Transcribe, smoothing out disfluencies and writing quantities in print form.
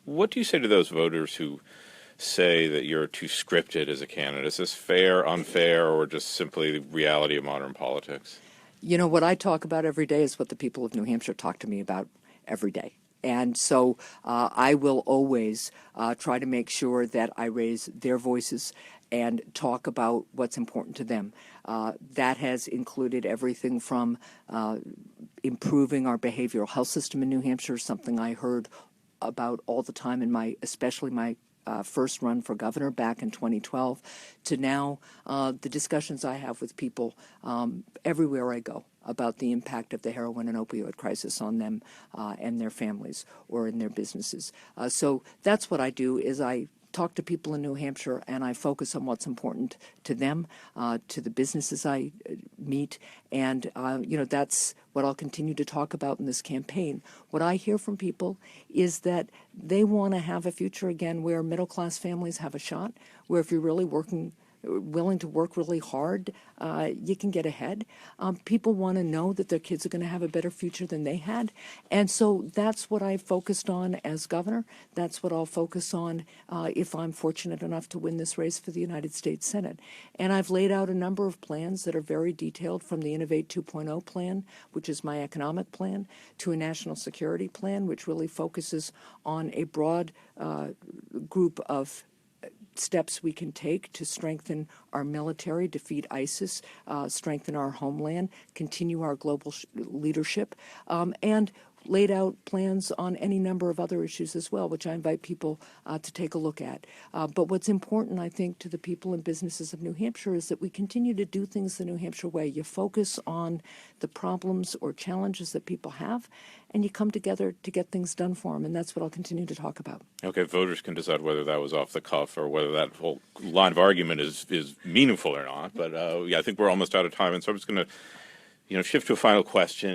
What do you say to those voters who say that you're too scripted as a candidate? Is this fair, unfair, or just simply the reality of modern politics? You know, what I talk about every day is what the people of New Hampshire talk to me about every day. And so I will always try to make sure that I raise their voices and talk about what's important to them. That has included everything from improving our behavioral health system in New Hampshire, something I heard about all the time in especially my first run for governor back in 2012, to now the discussions I have with people everywhere I go about the impact of the heroin and opioid crisis on them and their families or in their businesses. So that's what I do, is I talk to people in New Hampshire and I focus on what's important to them, to the businesses I meet, and that's what I'll continue to talk about in this campaign. What I hear from people is that they want to have a future again where middle-class families have a shot, where if you're really willing to work really hard, you can get ahead. People want to know that their kids are going to have a better future than they had. And so that's what I focused on as governor. That's what I'll focus on if I'm fortunate enough to win this race for the United States Senate. And I've laid out a number of plans that are very detailed, from the Innovate 2.0 plan, which is my economic plan, to a national security plan, which really focuses on a broad group of steps we can take to strengthen our military, defeat ISIS, strengthen our homeland, continue our global leadership, and laid out plans on any number of other issues as well, which I invite people to take a look at. But what's important, I think, to the people and businesses of New Hampshire is that we continue to do things the New Hampshire way. You focus on the problems or challenges that people have, and you come together to get things done for them, and that's what I'll continue to talk about. Okay, voters can decide whether that was off the cuff or whether that whole line of argument is meaningful or not. But I think we're almost out of time, and so I'm just going to shift to a final question.